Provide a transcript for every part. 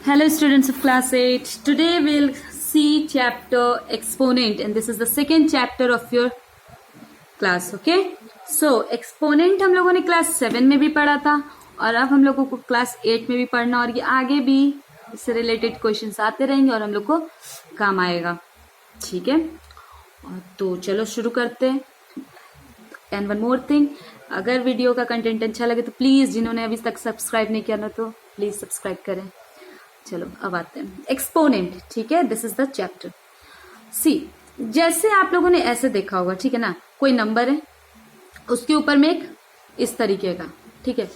Hello students of class 8. Today we'll see chapter exponent and this is the second chapter of your class. Okay. So exponent हम लोगों ने class 7 में भी पढ़ा था और अब हम लोगों को class 8 में भी पढ़ना और ये आगे भी इससे related questions आते रहेंगे और हम लोग को काम आएगा. ठीक है. तो चलो शुरू करते हैं. एंड वन मोर थिंग, अगर वीडियो का कंटेंट अच्छा लगे तो प्लीज जिन्होंने अभी तक सब्सक्राइब नहीं किया ना तो प्लीज सब्सक्राइब करें. चलो अब आते हैं एक्सपोनेंट. ठीक है, दिस इज द चैप्टर. सी, जैसे आप लोगों ने ऐसे देखा होगा, ठीक है ना, कोई नंबर है उसके ऊपर में एक इस तरीके का, ठीक है,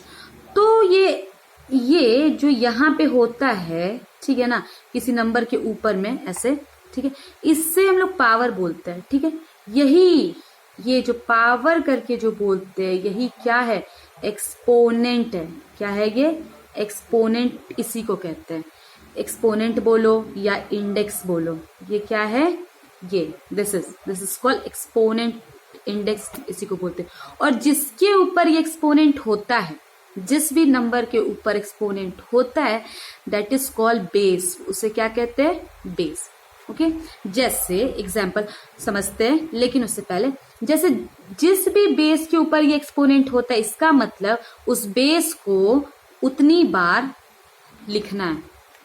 तो ये जो यहाँ पे होता है, ठीक है ना, किसी नंबर के ऊपर में ऐसे, ठीक है, इससे हम लोग पावर बोलते हैं. ठीक है, यही ये जो पावर करके जो बोलते हैं यही क्या है, एक्सपोनेंट है. क्या है ये, एक्सपोनेंट. इसी को कहते हैं एक्सपोनेंट बोलो या इंडेक्स बोलो. ये क्या है, ये this is called exponent, index इसी को बोलते हैं. और जिसके ऊपर ये एक्सपोनेंट होता है, जिस भी नंबर के ऊपर एक्सपोनेंट होता है, दैट इज कॉल्ड बेस. उसे क्या कहते हैं, बेस. ओके, जैसे एग्जाम्पल समझते हैं, लेकिन उससे पहले जैसे जिस भी बेस के ऊपर ये एक्सपोनेंट होता है, इसका मतलब उस बेस को उतनी बार लिखना है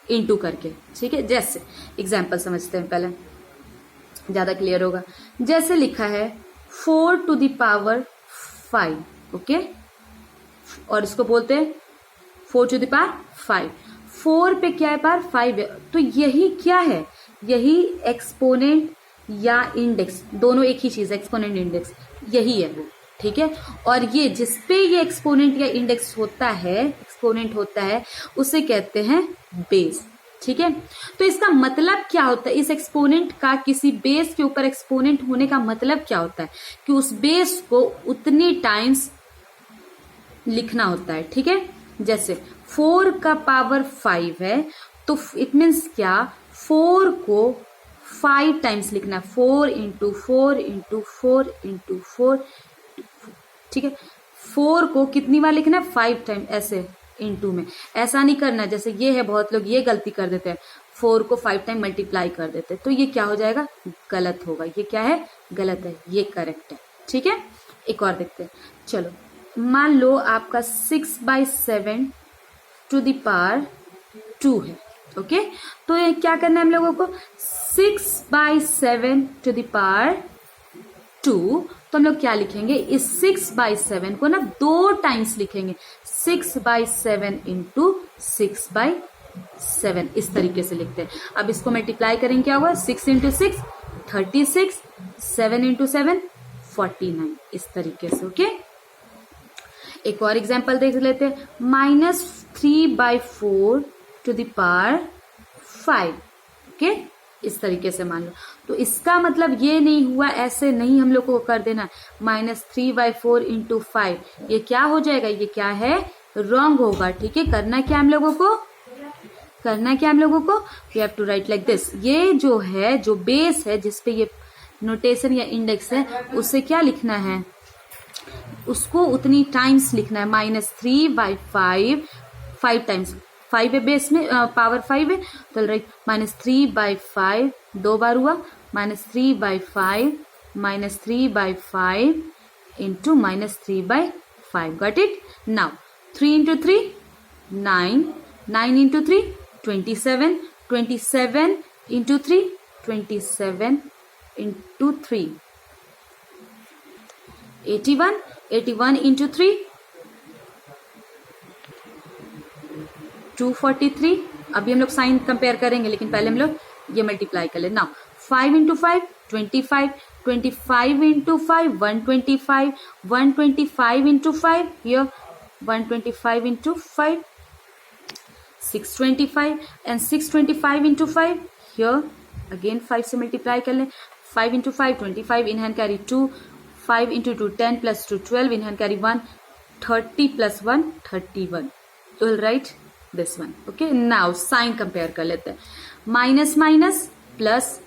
इनटू करके. ठीक है, जैसे एग्जाम्पल समझते हैं पहले, ज्यादा क्लियर होगा. जैसे लिखा है 4 to the power 5. ओके, और इसको बोलते हैं 4 to the power 5. 4 पे क्या है, पावर 5 है. तो यही क्या है, यही एक्सपोनेंट या इंडेक्स, दोनों एक ही चीज है, एक्सपोनेंट इंडेक्स यही है वो. ठीक है, और ये जिसपे ये एक्सपोनेंट या इंडेक्स होता है, एक्सपोनेंट होता है, उसे कहते हैं बेस. ठीक है, तो इसका मतलब क्या होता है, इस एक्सपोनेंट का किसी बेस के ऊपर एक्सपोनेंट होने का मतलब क्या होता है कि उस बेस को उतनी टाइम्स लिखना होता है. ठीक है, जैसे 4 का पावर 5 है तो इट मीन्स क्या, 4 को 5 टाइम्स लिखना है. 4 इंटू 4 इंटू 4 इंटू 4. ठीक है, 4 को कितनी बार लिखना है, 5 टाइम, ऐसे इंटू में. ऐसा नहीं करना जैसे ये है, बहुत लोग ये गलती कर देते हैं, 4 को 5 टाइम मल्टीप्लाई कर देते हैं, तो ये क्या हो जाएगा, गलत होगा. ये क्या है, गलत है, ये करेक्ट है. ठीक है, एक और देखते हैं. चलो मान लो आपका 6/7 टू द पावर 2 है. ओके, तो ये क्या करना है हम लोगों को, 6/7 टू द पावर 2. तो हम लोग क्या लिखेंगे, इस 6/7 को ना 2 टाइम्स लिखेंगे. 6/7 इंटू 6/7 इस तरीके से लिखते हैं. अब इसको मल्टीप्लाई करेंगे, क्या हुआ, 6 इंटू 6 36, 7 इंटू 7 49, इस तरीके से. ओके, एक और एग्जाम्पल देख लेते हैं. -3/4 टू द पावर 5. ओके, इस तरीके से मान लो. तो इसका मतलब ये नहीं हुआ, ऐसे नहीं हम लोग को कर देना, -3/4 इंटू 5. ये क्या हो जाएगा, ये क्या है, रॉन्ग होगा. ठीक है, करना क्या हम लोगों को, we have to write like this. ये जो है, जो बेस है, जिसपे ये नोटेशन या इंडेक्स है, उसे क्या लिखना है, उसको उतनी टाइम्स लिखना है. -3/5 5 टाइम्स, 5 है बेस में, पावर 5 है, तो राइट -3/5 2 बार हुआ, -3/5 -3/5 into -3/5. Got it. Now 3 into 3 9, 9 into 3 27, 27 into 3 27 into 3 81, 81 into 3 243. अभी हम लोग साइन कंपेयर करेंगे, लेकिन पहले हम लोग ये मल्टीप्लाई कर ले. Now 5 into 5 25, 25 into 5 125, 125 into 5 here 125 into 5 625, and 625 into 5 here again 5 से मल्टीप्लाई कर ले. 5 into 5 25, in hand carry 2, 5 into 2 10 plus 2 12, in hand carry 1, 30 plus 1 31. All right, this one. Okay, now sign compare कर लेते हैं. Minus minus plus,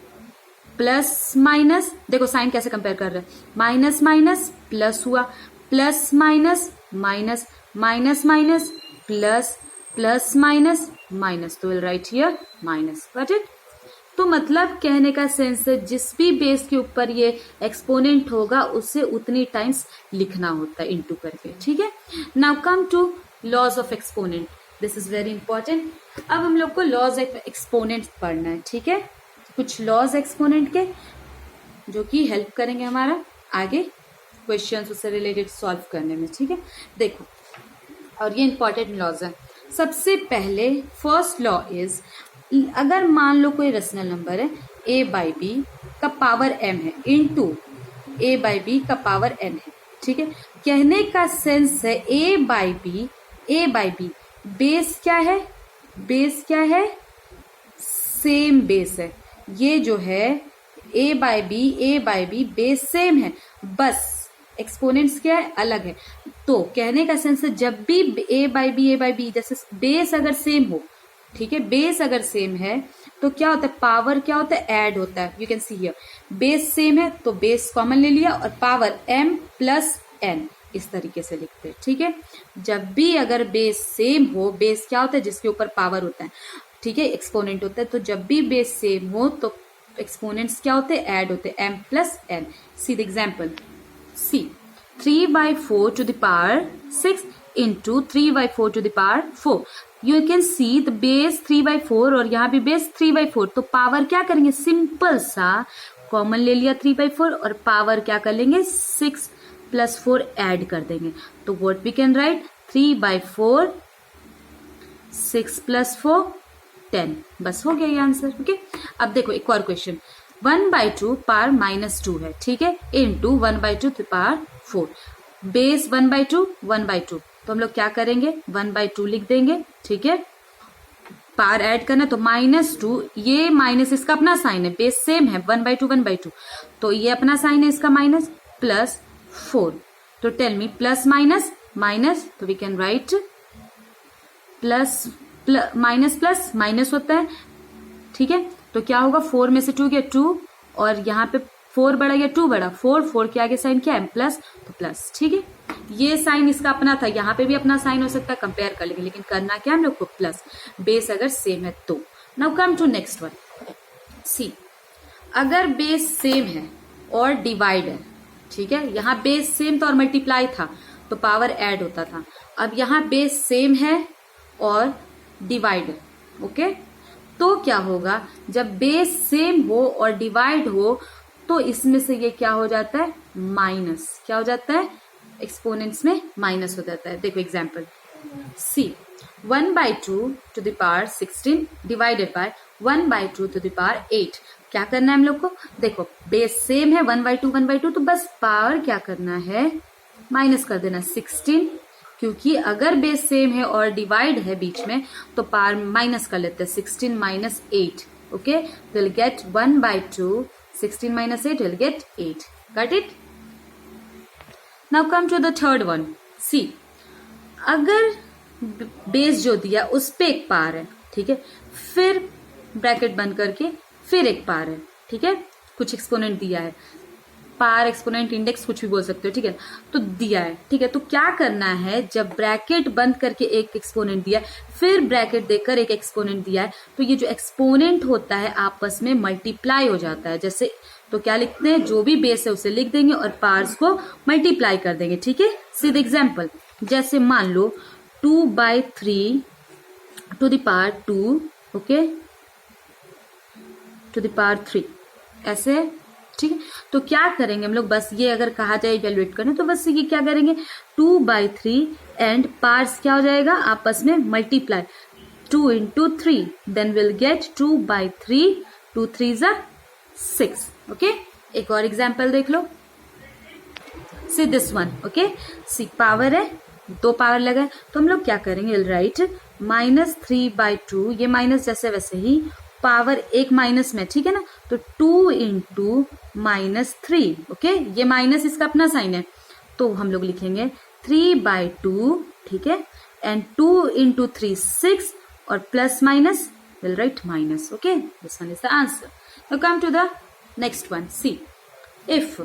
plus minus, देखो sign कैसे compare कर रहे हैं, माइनस माइनस प्लस हुआ, plus minus minus, minus minus plus, plus minus minus, तो will write here minus. Got it? तो मतलब कहने का सेंस है जिस भी बेस के ऊपर ये एक्सपोनेंट होगा उसे उतनी टाइम्स लिखना होता है इनटू करके. ठीक है. Now come to laws of exponent. This is very important. अब हम लोग को लॉज ऑफ एक्सपोनेंट पढ़ना है. ठीक है. कुछ लॉज एक्सपोनेंट के जो कि हेल्प करेंगे हमारा आगे क्वेश्चंस उससे रिलेटेड सॉल्व करने में. ठीक है. देखो, और ये इंपॉर्टेंट लॉज है. सबसे पहले फर्स्ट लॉ इज, अगर मान लो कोई रेशनल नंबर है a बाई बी का पावर m है इनटू a बाई बी का पावर n है. ठीक है. कहने का सेंस है a बाई बी बेस क्या है? बेस क्या है? सेम बेस है. ये जो है a by B base same है, बस एक्सपोनेंट्स क्या है? अलग है. तो कहने का सेंस है जब भी a बाई बी जैसे बेस अगर सेम हो, ठीक है, बेस अगर सेम है तो क्या होता है? पावर क्या होता है? ऐड होता है. You can see here base same है तो बेस कॉमन ले लिया और पावर m प्लस n इस तरीके से लिखते हैं. ठीक है. जब भी अगर बेस सेम हो, बेस क्या होता है? जिसके ऊपर पावर होता है. ठीक है. एक्सपोनेंट होता है. तो जब भी बेस सेम हो तो एक्सपोनेंट्स क्या होते हैं? ऐड होते हैं, m plus n. See the example. See 3/4 to the power 6 into 3/4 to the power 4. You can see the base 3/4 और यहाँ भी बेस 3/4. तो पावर क्या करेंगे? सिंपल सा कॉमन ले लिया 3/4 और पावर क्या कर लेंगे? 6 प्लस 4 ऐड कर देंगे. तो what we can write? 3/4 6 plus 4 10. बस हो गया ये आंसर. ओके. अब देखो एक और क्वेश्चन. 1/2 पावर -2 है. ठीक है. Into 1/2 power 4. बेस 1/2 तो हम लोग क्या करेंगे? 1/2 लिख देंगे. ठीक है. पावर ऐड करना तो -2, ये माइनस इसका अपना साइन है, बेस सेम है 1/2 तो ये अपना साइन है इसका माइनस, प्लस 4. तो tell me plus minus minus, तो we can write plus minus plus minus होता है. ठीक है. तो क्या होगा? 4 में से 2 गया 2 और यहाँ पे 4 बड़ा या 2 बड़ा 4 के आगे साइन क्या है? प्लस, तो प्लस. ठीक है. ये साइन इसका अपना था, यहाँ पे भी अपना साइन हो सकता है, कंपेयर कर लेंगे, लेकिन करना क्या हम लोग को? प्लस. बेस अगर सेम है तो. Now come to next one. See, अगर बेस सेम है और डिवाइड है, ठीक है, यहाँ बेस सेम था और मल्टीप्लाई था तो पावर ऐड होता था. अब यहाँ बेस सेम है और डिवाइड है. ओके. तो क्या होगा? जब बेस सेम हो और डिवाइड हो तो इसमें से ये क्या हो जाता है? माइनस. क्या हो जाता है? एक्सपोनेंट्स में माइनस हो जाता है. देखो example. See 1/2 to the power 16 divided by 1/2 to the power 8. क्या करना है हम लोग को? देखो बेस सेम है 1/2 तो बस पावर क्या करना है? माइनस कर देना 16, क्योंकि अगर बेस सेम है और डिवाइड है बीच में तो पावर माइनस कर लेते हैं. 16 minus 8. Okay. Will get 1/2. 16 minus 8 will get 8. Got it? Now come to the third one. See, अगर बेस जो दिया उस पे एक पार है, ठीक है, फिर ब्रैकेट बंद करके फिर एक पार है, ठीक है, कुछ एक्सपोनेंट दिया है, पार एक्सपोनेंट इंडेक्स कुछ भी बोल सकते हो, ठीक है, तो दिया है, ठीक है. तो क्या करना है? जब ब्रैकेट बंद करके एक एक्सपोनेंट दिया है फिर ब्रैकेट देकर एक एक्सपोनेंट दिया है तो ये जो एक्सपोनेंट होता है आपस में मल्टीप्लाई हो जाता है. जैसे तो क्या लिखते हैं? जो भी बेस है उसे लिख देंगे और पार्स को मल्टीप्लाई कर देंगे. ठीक है. See the example. जैसे मान लो 2/3 to the power 2, okay, to the power 3 ऐसे है. ठीक है. तो क्या करेंगे हम लोग? बस ये अगर कहा जाए इवेल्युएट करने तो बस ये क्या करेंगे? 2/3 एंड पार्ट्स क्या हो जाएगा? आपस में multiply. 2 into 3 then we'll get 2/3. 2 3s are 6. Okay. एक और एग्जाम्पल देख लो. See this one. Okay. See power है, 2 पावर लगा है तो हम लोग क्या करेंगे? राइट -3/2. ये माइनस जैसे वैसे ही, पावर एक माइनस में, ठीक है ना, तो 2 into -3. ओके. ये माइनस इसका अपना साइन है तो हम लोग लिखेंगे 3/2. ठीक है. एंड 2 into 3 6 और plus minus will write minus. Okay. This one is the answer. Now come to the next one. See, if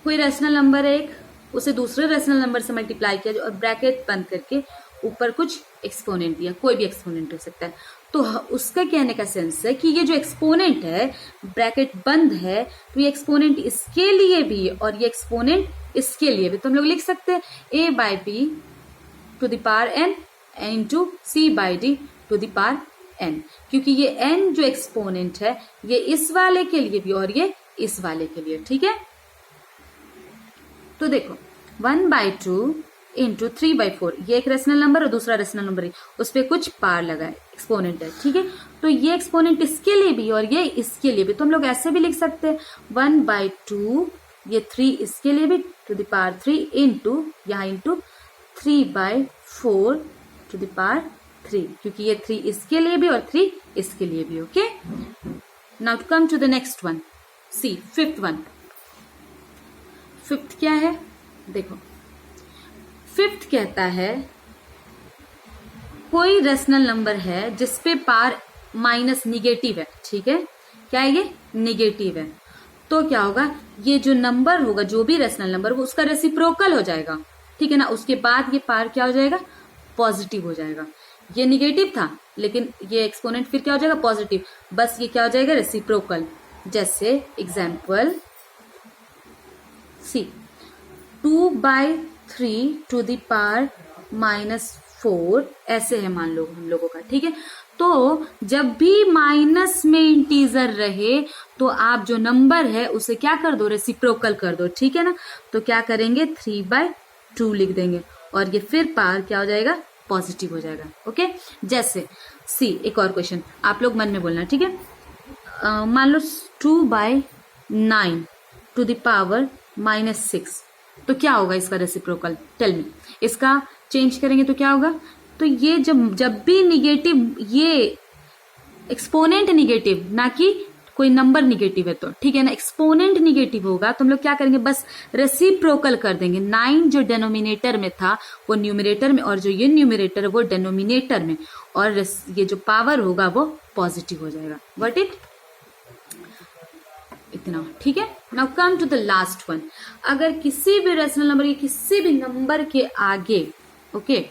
कोई रेशनल नंबर है एक, उसे दूसरे रेशनल नंबर से मल्टीप्लाई किया और ब्रैकेट बंद करके ऊपर कुछ एक्सपोनेंट दिया, कोई भी एक्सपोनेंट हो सकता है, तो उसका कहने का सेंस है कि ये जो एक्सपोनेंट है, ब्रैकेट बंद है, तो ये एक्सपोनेंट इसके लिए भी और ये एक्सपोनेंट इसके लिए भी, तो हम लोग लिख सकते हैं a by B to the power n into C by D to the power n, क्योंकि ये n जो एक्सपोनेंट है ये इस वाले के लिए भी और ये इस वाले के लिए, ठीक है। तो देखो 1/2 इंटू 3/4, ये एक रेशनल नंबर और दूसरा रेशनल नंबर है, उस पर कुछ पार लगा है, एक्सपोनेंट है, ठीक है। तो ये एक्सपोनेंट इसके लिए भी और ये इसके लिए भी, तो हम लोग ऐसे भी लिख सकते हैं 1/2, ये 3 इसके लिए भी टू द पावर 3 इंटू यहाँ इंटू 3/4 टू द पावर 3, क्योंकि ये 3 इसके लिए भी और 3 इसके लिए भी, okay. Now to come to the next one, see fifth one. Fifth क्या है, देखो फिफ्थ कहता है कोई रेशनल नंबर है जिसपे पावर माइनस निगेटिव है, ठीक है, क्या है ये निगेटिव है, तो क्या होगा, ये जो नंबर होगा, जो भी रेशनल नंबर वो उसका रेसिप्रोकल हो जाएगा, ठीक है ना, उसके बाद ये पावर क्या हो जाएगा, पॉजिटिव हो जाएगा। ये निगेटिव था लेकिन ये एक्सपोनेंट फिर क्या हो जाएगा, पॉजिटिव, बस ये क्या हो जाएगा, रेसिप्रोकल। जैसे example see 2/3 to the power -4 ऐसे है मान लो हम लोगों का, ठीक है। तो जब भी माइनस में इंटीजर रहे तो आप जो नंबर है उसे क्या कर दो, रेसिप्रोकल कर दो, ठीक है ना। तो क्या करेंगे 3/2 लिख देंगे और ये फिर पावर क्या हो जाएगा, पॉजिटिव हो जाएगा, ओके। जैसे सी एक और क्वेश्चन, आप लोग मन में बोलना, ठीक है। मान लो 2/9 टू द पावर -6, तो क्या होगा इसका रेसिप्रोकल, टेल मी। इसका चेंज करेंगे तो क्या होगा, तो ये जब भी निगेटिव, ये एक्सपोनेंट निगेटिव ना कि कोई नंबर निगेटिव है, तो ठीक है ना, एक्सपोनेंट निगेटिव होगा तो हम लोग क्या करेंगे, बस रेसिप्रोकल कर देंगे। 9 जो डेनोमिनेटर में था वो न्यूमरेटर में और जो ये न्यूमरेटर है वो डेनोमिनेटर में, और ये जो पावर होगा वो पॉजिटिव हो जाएगा। व्हाट इट, इतना, ठीक है। Now come to the last one. अगर किसी भी रेशनल नंबर या किसी भी नंबर के आगे, ओके,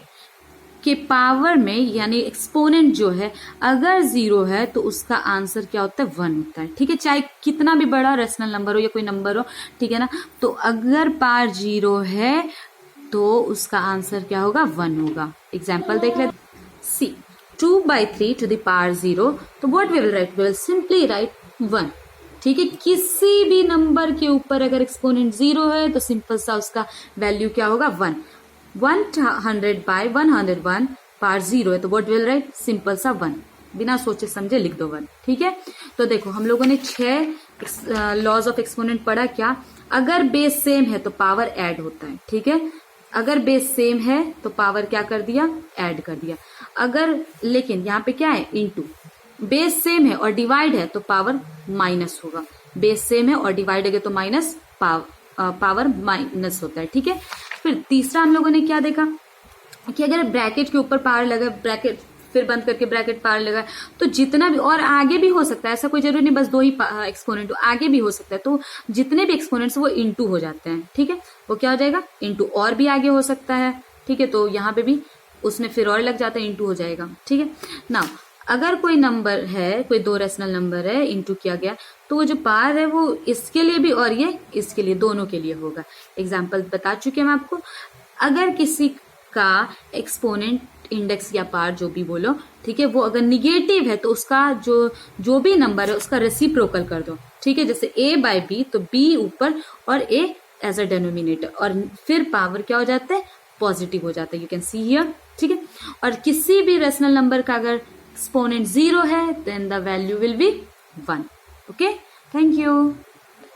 के पावर में यानी एक्सपोनेंट जो है अगर 0 है तो उसका आंसर क्या होता है, 1 होता है, ठीक है। चाहे कितना भी बड़ा रेशनल नंबर हो या कोई नंबर हो, ठीक है ना, तो अगर पावर 0 है तो उसका आंसर क्या होगा, 1 होगा। एग्जाम्पल देख ले, सी 2/3 टू द पावर 0, तो what we will write, we will simply write 1, ठीक है। किसी भी नंबर के ऊपर अगर एक्सपोनेंट 0 है तो सिंपल सा उसका वैल्यू क्या होगा, 1। 100/101 पावर 0 है तो व्हाट विल राइट, सिंपल सा 1, बिना सोचे समझे लिख दो 1, ठीक है। तो देखो हम लोगों ने 6 लॉज ऑफ एक्सपोनेंट पढ़ा, क्या, अगर बेस सेम है तो पावर ऐड होता है, ठीक है। अगर बेस सेम है तो पावर क्या कर दिया, ऐड कर दिया। अगर, लेकिन यहाँ पे क्या है, इनटू, बेस सेम है और डिवाइड है तो पावर माइनस होगा, बेस सेम है और डिवाइड है तो माइनस पावर माइनस होता है, ठीक है। फिर तीसरा हम लोगों ने क्या देखा कि अगर ब्रैकेट के ऊपर पावर लगा, ब्रैकेट फिर बंद करके ब्रैकेट पावर लगा, तो जितना भी, और आगे भी हो सकता है, ऐसा कोई जरूरी नहीं बस 2 ही एक्सपोनेंट हो, आगे भी हो सकता है, तो जितने भी एक्सपोनेंट्स वो इनटू हो जाते हैं, ठीक है। वो क्या हो जाएगा, इनटू, और भी आगे हो सकता है, ठीक है। तो यहाँ पे भी उसमें फिर और लग जाता है, इनटू हो जाएगा, ठीक है ना। अगर कोई नंबर है, कोई 2 रेशनल नंबर है, इनटू किया गया, तो वो जो पावर है वो इसके लिए भी और ये इसके लिए, दोनों के लिए होगा। एग्जाम्पल बता चुके हैं मैं आपको। अगर किसी का एक्सपोनेंट इंडेक्स या पावर जो भी बोलो, ठीक है, वो अगर निगेटिव है तो उसका जो भी नंबर है उसका रेसिप्रोकल कर दो, ठीक है। जैसे a/b, तो b ऊपर और a एज अ डेनोमिनेटर, और फिर पावर क्या हो जाता है, पॉजिटिव हो जाता है, यू कैन सी हियर, ठीक है। और किसी भी रेशनल नंबर का अगर exponent 0 है then the value will be 1, okay, thank you।